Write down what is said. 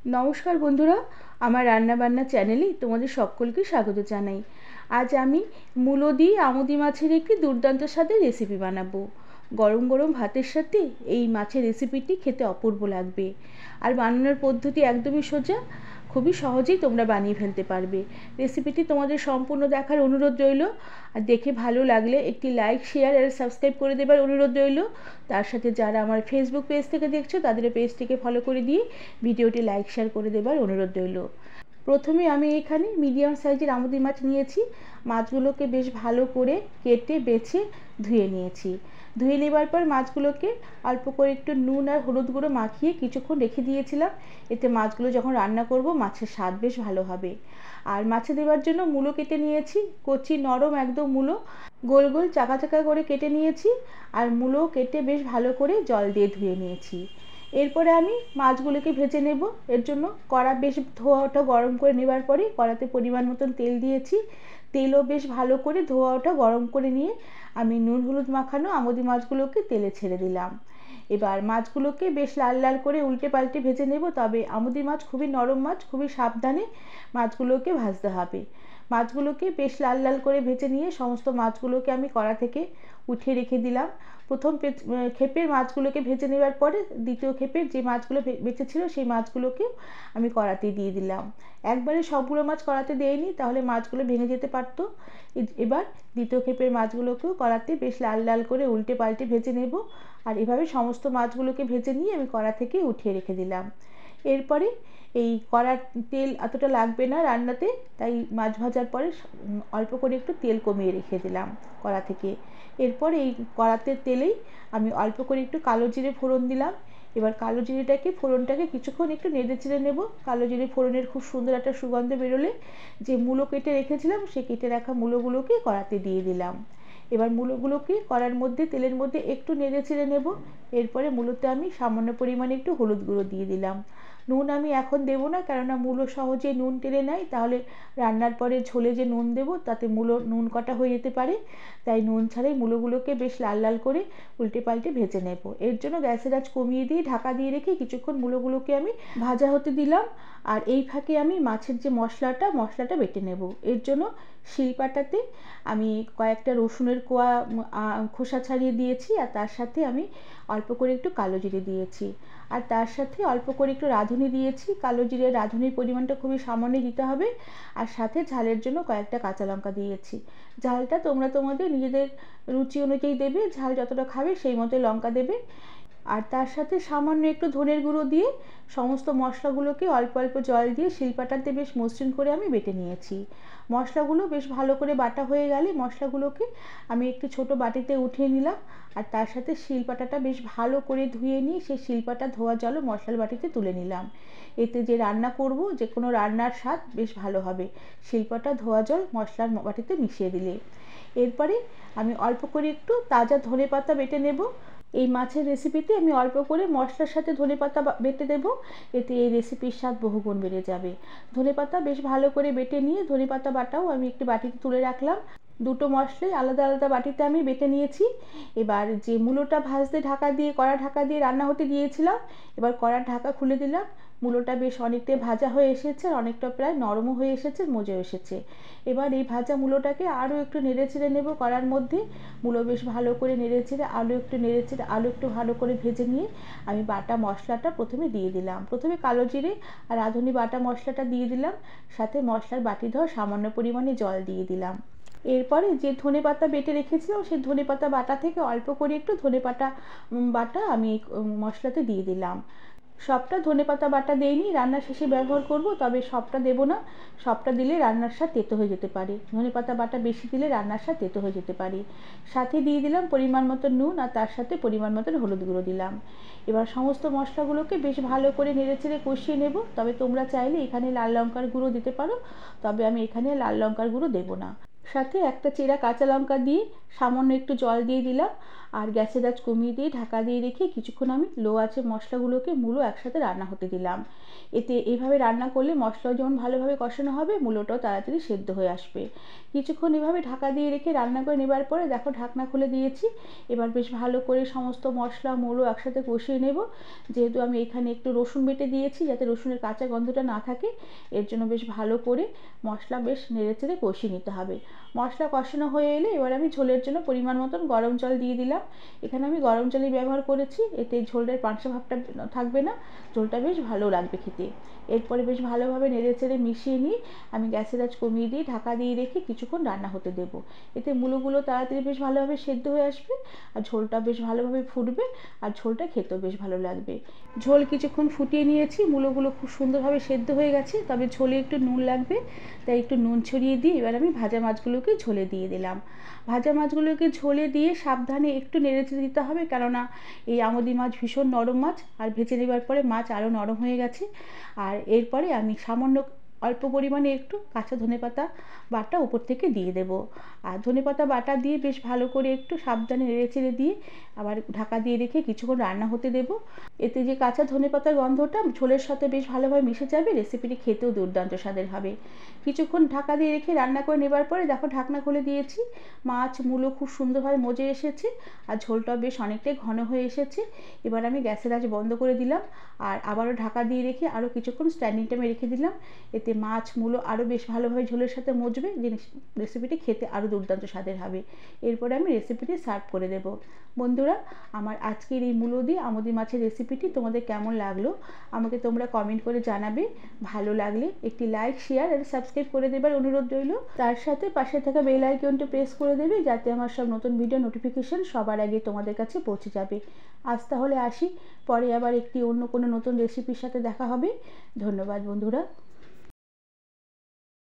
নমস্কার বন্ধুরা, আমার রান্নাবান্না চ্যানেলে তোমাদের সকলকে স্বাগত জানাই। আজ আমি মূলো দিয়ে আমুদি মাছের একটি দুর্দান্ত স্বাদের রেসিপি বানাবো। গরম গরম ভাতের সাথে এই মাছের রেসিপিটি খেতে অপূর্ব লাগবে। আর বানানোর পদ্ধতি একদমই সোজা, খুবই সহজেই তোমরা বানিয়ে ফেলতে পারবে। রেসিপিটি তোমাদের সম্পূর্ণ দেখার অনুরোধ রইল। আর দেখে ভালো লাগলে একটি লাইক, শেয়ার আর সাবস্ক্রাইব করে দেবার অনুরোধ রইল। তার সাথে যারা আমার ফেসবুক পেজ থেকে দেখছো তাদের পেজটিকে ফলো করে দিয়ে ভিডিওটি লাইক শেয়ার করে দেবার অনুরোধ রইল। প্রথমে আমি এখানে মিডিয়াম সাইজের আমুদি মাছ নিয়েছি। মাছগুলোকে বেশ ভালো করে কেটে বেছে ধুয়ে নিয়েছি। ধুয়ে নেবার পর মাছগুলোকে অল্প করে একটু নুন আর হলুদ গুঁড়ো মাখিয়ে কিছুক্ষণ রেখে দিয়েছিলাম। এতে মাছগুলো যখন রান্না করব মাছের স্বাদ বেশ ভালো হবে। আর মাছে দেওয়ার জন্য মূলো কেটে নিয়েছি, কচি নরম একদম মূলো গোল গোল চাকা চাকা করে কেটে নিয়েছি। আর মূলো কেটে বেশ ভালো করে জল দিয়ে ধুয়ে নিয়েছি। এরপরে আমি মাছগুলোকে ভেজে নেব। এর জন্য কড়া বেশ ধোয়া গরম করে নেবার পরে কড়াতে পরিমাণ মতন তেল দিয়েছি। তেলও বেশ ভালো করে ধোয়া গরম করে নিয়ে আমি নুন হলুদ মাখানো আমুদি মাছগুলোকে তেলে ছেড়ে দিলাম। এবার মাছগুলোকে বেশ লাল লাল করে উল্টে পাল্টে ভেজে নেব। তবে আমুদি মাছ খুবই নরম মাছ, খুবই সাবধানে মাছগুলোকে ভাজতে হবে। মাছগুলোকে বেশ লাল লাল করে ভেজে নিয়ে সমস্ত মাছগুলোকে আমি কড়া থেকে উঠিয়ে রেখে দিলাম। প্রথম ক্ষেপের মাছগুলোকে ভেজে নেওয়ার পরে দ্বিতীয় ক্ষেপের যে মাছগুলো বেঁচে ছিল সেই মাছগুলোকে আমি কড়াতে দিয়ে দিলাম। একবারে সবগুলো মাছ কড়াতে দেইনি, তাহলে মাছগুলো ভেঙে যেতে পারতো। এবার দ্বিতীয় ক্ষেপের মাছগুলোকেও কড়াতে বেশ লাল লাল করে উল্টে পাল্টে ভেজে নেব। আর এভাবে সমস্ত মাছগুলোকে ভেজে নিয়ে আমি কড়া থেকে উঠিয়ে রেখে দিলাম। এরপরে এই কড়ার তেল এতটা লাগবে না রান্নাতে, তাই মাছ ভাজার পরে অল্প করে একটু তেল কমিয়ে রেখে দিলাম কড়া থেকে। এরপর এই কড়াতে তেলেই আমি অল্প করে একটু কালো জিরে ফোড়ন দিলাম। এবার কালো জিরেটাকে ফোড়নটাকে কিছুক্ষণ একটু নেড়ে চেড়ে নেব। কালো জিরে ফোড়নের খুব সুন্দর একটা সুগন্ধ বেরোলে যে মূলো কেটে রেখেছিলাম সেই কেটে রাখা মূলোগুলোকে কড়াতে দিয়ে দিলাম। এবার মূলোগুলোকে কড়ার মধ্যে তেলের মধ্যে একটু নেড়ে চেড়ে নেব। এরপরে মূলোতে আমি সামান্য পরিমাণে একটু হলুদ গুঁড়ো দিয়ে দিলাম। নুন আমি এখন দেবো না, কেননা মূলো সহজে নুন টেনে নেয়, তাহলে রান্নার পরে ঝোলে যে নুন দেবো তাতে মূলো নুন কটা হয়ে যেতে পারে। তাই নুন ছাড়াই মূলোগুলোকে বেশ লাল লাল করে উল্টে পাল্টে ভেজে নেব। এর জন্য গ্যাসের আঁচ কমিয়ে দিয়ে ঢাকা দিয়ে রেখে কিছুক্ষণ মূলোগুলোকে আমি ভাজা হতে দিলাম। আর এই ফাঁকে আমি মাছের যে মশলাটা বেটে নেব। এর জন্য শিলপাটাতে আমি কয়েকটা রসুনের কোয়া খোসা ছাড়িয়ে দিয়েছি। আর তার সাথে আমি অল্প করে একটু কালো জিরে দিয়েছি। আর তার সাথে অল্প করে একটু রাঁধুনি দিয়েছি। কালো জিরে রাঁধুনির পরিমাণটা খুবই সামান্য দিতে হবে। আর সাথে ঝালের জন্য কয়েকটা কাঁচা লঙ্কা দিয়েছি। ঝালটা তোমরা তোমাদের নিজেদের রুচি অনুযায়ী দেবে, ঝাল যতটা খাবে সেই মতো লঙ্কা দেবে। আর তার সাথে সামান্য একটু ধনের গুঁড়ো দিয়ে সমস্ত মশলাগুলোকে অল্প অল্প জল দিয়ে শিলপাটাতে বেশ মসৃণ করে আমি বেটে নিয়েছি। মশলাগুলো বেশ ভালো করে বাটা হয়ে গেলে মশলাগুলোকে আমি একটি ছোট বাটিতে উঠিয়ে নিলাম। আর তার সাথে শিলপাটাটা বেশ ভালো করে ধুয়ে নিয়ে সেই শিলপাটা ধোয়া জলও মশলার বাটিতে তুলে নিলাম। এতে যে রান্না করব, যে কোনো রান্নার স্বাদ বেশ ভালো হবে শিলপাটা ধোয়া জল মশলার বাটিতে মিশিয়ে দিলে। এরপরে আমি অল্প করে একটু তাজা ধনেপাতা বেটে নেব। এই মাছের রেসিপিতে আমি অল্প করে মশলার সাথে ধনেপাতা বেটে দেবো। এতে এই রেসিপির স্বাদ বহুগুণ বেড়ে যাবে। ধনেপাতা বেশ ভালো করে বেটে নিয়ে ধনেপাতা বাটাও আমি একটি বাটিতে তুলে রাখলাম। দুটো মশলাই আলাদা আলাদা বাটিতে আমি বেটে নিয়েছি। এবার যে মূলোটা ভাজতে কড়া ঢাকা দিয়ে রান্না হতে দিয়েছিলাম, এবার কড়ার ঢাকা খুলে দিলাম। মূলোটা বেশ অনেকটাই ভাজা হয়ে এসেছে, অনেকটা প্রায় নরমও হয়ে এসেছে, মজেও এসেছে। এবার এই ভাজা মূলোটাকে আরও একটু নেড়ে চেড়ে নেব কড়ার মধ্যে। মূলো বেশ ভালো করে নেড়ে চেড়ে আলু একটু ভালো করে ভেজে নিয়ে আমি বাটা মশলাটা প্রথমে দিয়ে দিলাম। প্রথমে কালো জিরে আর রাঁধুনি বাটা মশলাটা দিয়ে দিলাম। সাথে মশলার বাটি ধোয়া সামান্য পরিমাণে জল দিয়ে দিলাম। এরপরে যে ধনেপাতা বেটে রেখেছিলাম সেই ধনেপাতা বাটা থেকে অল্প করে একটু ধনেপাতা বাটা আমি মশলাতে দিয়ে দিলাম। সবটা ধনেপাতা বাটা দেইনি, রান্নার শেষে ব্যবহার করব, তবে সবটা দেব না। সবটা দিলে রান্নার স্বাদ তেতো হয়ে যেতে পারে। ধনেপাতা বাটা বেশি দিলে রান্নার স্বাদ তেতো হয়ে যেতে পারে। সাথে দিয়ে দিলাম পরিমাণ মতো নুন আর তার সাথে পরিমাণ মতো হলুদ গুঁড়ো দিলাম। এবার সমস্ত মশলাগুলোকে বেশ ভালো করে নেড়েচেড়ে কষিয়ে নেব। তবে তোমরা চাইলে এখানে লাল লঙ্কার গুঁড়ো দিতে পারো, তবে আমি এখানে লাল লঙ্কার গুঁড়ো দেবো না। সাথে একটা চেরা কাঁচা লঙ্কা দিয়ে সামান্য একটু জল দিয়ে দিলাম, আর গ্যাসের আঁচ কমিয়ে দিয়ে ঢাকা দিয়ে রেখে কিছুক্ষণ আমি লো আঁচে মশলাগুলোকে মূলো একসাথে রান্না হতে দিলাম। এতে এইভাবে রান্না করলে মশলাও যেমন ভালোভাবে কষানো হবে, মূলোটাও তাড়াতাড়ি সেদ্ধ হয়ে আসবে। কিছুক্ষণ এভাবে ঢাকা দিয়ে রেখে রান্না করে নেবার পরে দেখো ঢাকনা খুলে দিয়েছি। এবার বেশ ভালো করে সমস্ত মশলা মূলো একসাথে কষিয়ে নেব। যেহেতু আমি এখানে একটু রসুন বেটে দিয়েছি যাতে রসুনের কাঁচা গন্ধটা না থাকে, এর জন্য বেশ ভালো করে মশলা বেশ নেড়েচেড়ে কষিয়ে নিতে হবে। মশলা কষানো হয়ে এলে এবার আমি ঝোলের জন্য পরিমাণ মতন গরম জল দিয়ে দিলাম। এখানে আমি গরম জলই ব্যবহার করেছি, এতে ঝোলের পাঁচা ভাবটা থাকবে না, ঝোলটা বেশ ভালো লাগবে খেতে। এরপরে বেশ ভালোভাবে নেড়েচেড়ে মিশিয়ে নিয়ে আমি গ্যাসের আঁচ কমিয়ে দিয়ে ঢাকা দিয়ে রেখে কিছুক্ষণ রান্না হতে দেবো। এতে মূলোগুলো তাড়াতাড়ি বেশ ভালোভাবে সেদ্ধ হয়ে আসবে, আর ঝোলটা বেশ ভালোভাবে ফুটবে, আর ঝোলটা খেতেও বেশ ভালো লাগবে। ঝোল কিছুক্ষণ ফুটিয়ে নিয়েছি, মূলোগুলো খুব সুন্দরভাবে সেদ্ধ হয়ে গেছে, তবে ঝোলে একটু নুন লাগবে, তাই একটু নুন ছড়িয়ে দিয়ে এবার আমি ভাজা মাছগুলোকে ঝোলে দিয়ে দিলাম। ভাজা মাছগুলোকে ঝোলে দিয়ে সাবধানে একটু নেড়েচেড়ে দিতে হবে, কেননা এই আমুদি মাছ ভীষণ নরম মাছ, আর ভেজে নেবার পরে মাছ আরও নরম হয়ে গেছে। আর এরপরে আমি সামান্য অল্প পরিমাণে একটু কাঁচা ধনেপাতা বাটা উপর থেকে দিয়ে দেব। আর ধনেপাতা বাটা দিয়ে বেশ ভালো করে একটু সাবধানে নেড়েচেড়ে দিয়ে আবার ঢাকা দিয়ে রেখে কিছুক্ষণ রান্না হতে দেব। এতে যে কাঁচা ধনেপাতার গন্ধটা ঝোলের সাথে বেশ ভালোভাবে মিশে যাবে, রেসিপিটি খেতেও দুর্দান্ত স্বাদের হবে। কিছুক্ষণ ঢাকা দিয়ে রেখে রান্না করে নেবার পরে দেখো ঢাকনা খুলে দিয়েছি। মাছ মূলো খুব সুন্দরভাবে মজে এসেছে, আর ঝোলটাও বেশ অনেকটাই ঘন হয়ে এসেছে। এবার আমি গ্যাসের আঁচ বন্ধ করে দিলাম, আর আবারও ঢাকা দিয়ে রেখে আরও কিছুক্ষণ স্ট্যান্ডিং টাইমে রেখে দিলাম। এতে মাছ মূলো আরও বেশ ভালোভাবে ঝোলের সাথে মজবে, যে রেসিপিটি খেতে আরও দুর্দান্ত স্বাদের হবে। এরপরে আমি রেসিপিটি সার্ভ করে দেব। বন্ধুরা, আমার আজকের এই মূলো দিয়ে আমুদি মাছের রেসিপিটি তোমাদের কেমন লাগলো আমাকে তোমরা কমেন্ট করে জানাবে। ভালো লাগলে একটি লাইক, শেয়ার আর সাবস্ক্রাইব করে দেবার অনুরোধ রইল। তার সাথে পাশে থাকা বেল আইকনটি প্রেস করে দেবে, যাতে আমার সব নতুন ভিডিও নোটিফিকেশন সবার আগে তোমাদের কাছে পৌঁছে যাবে। আজ তাহলে আসি, পরে আবার একটি অন্য কোনো নতুন রেসিপির সাথে দেখা হবে। ধন্যবাদ বন্ধুরা।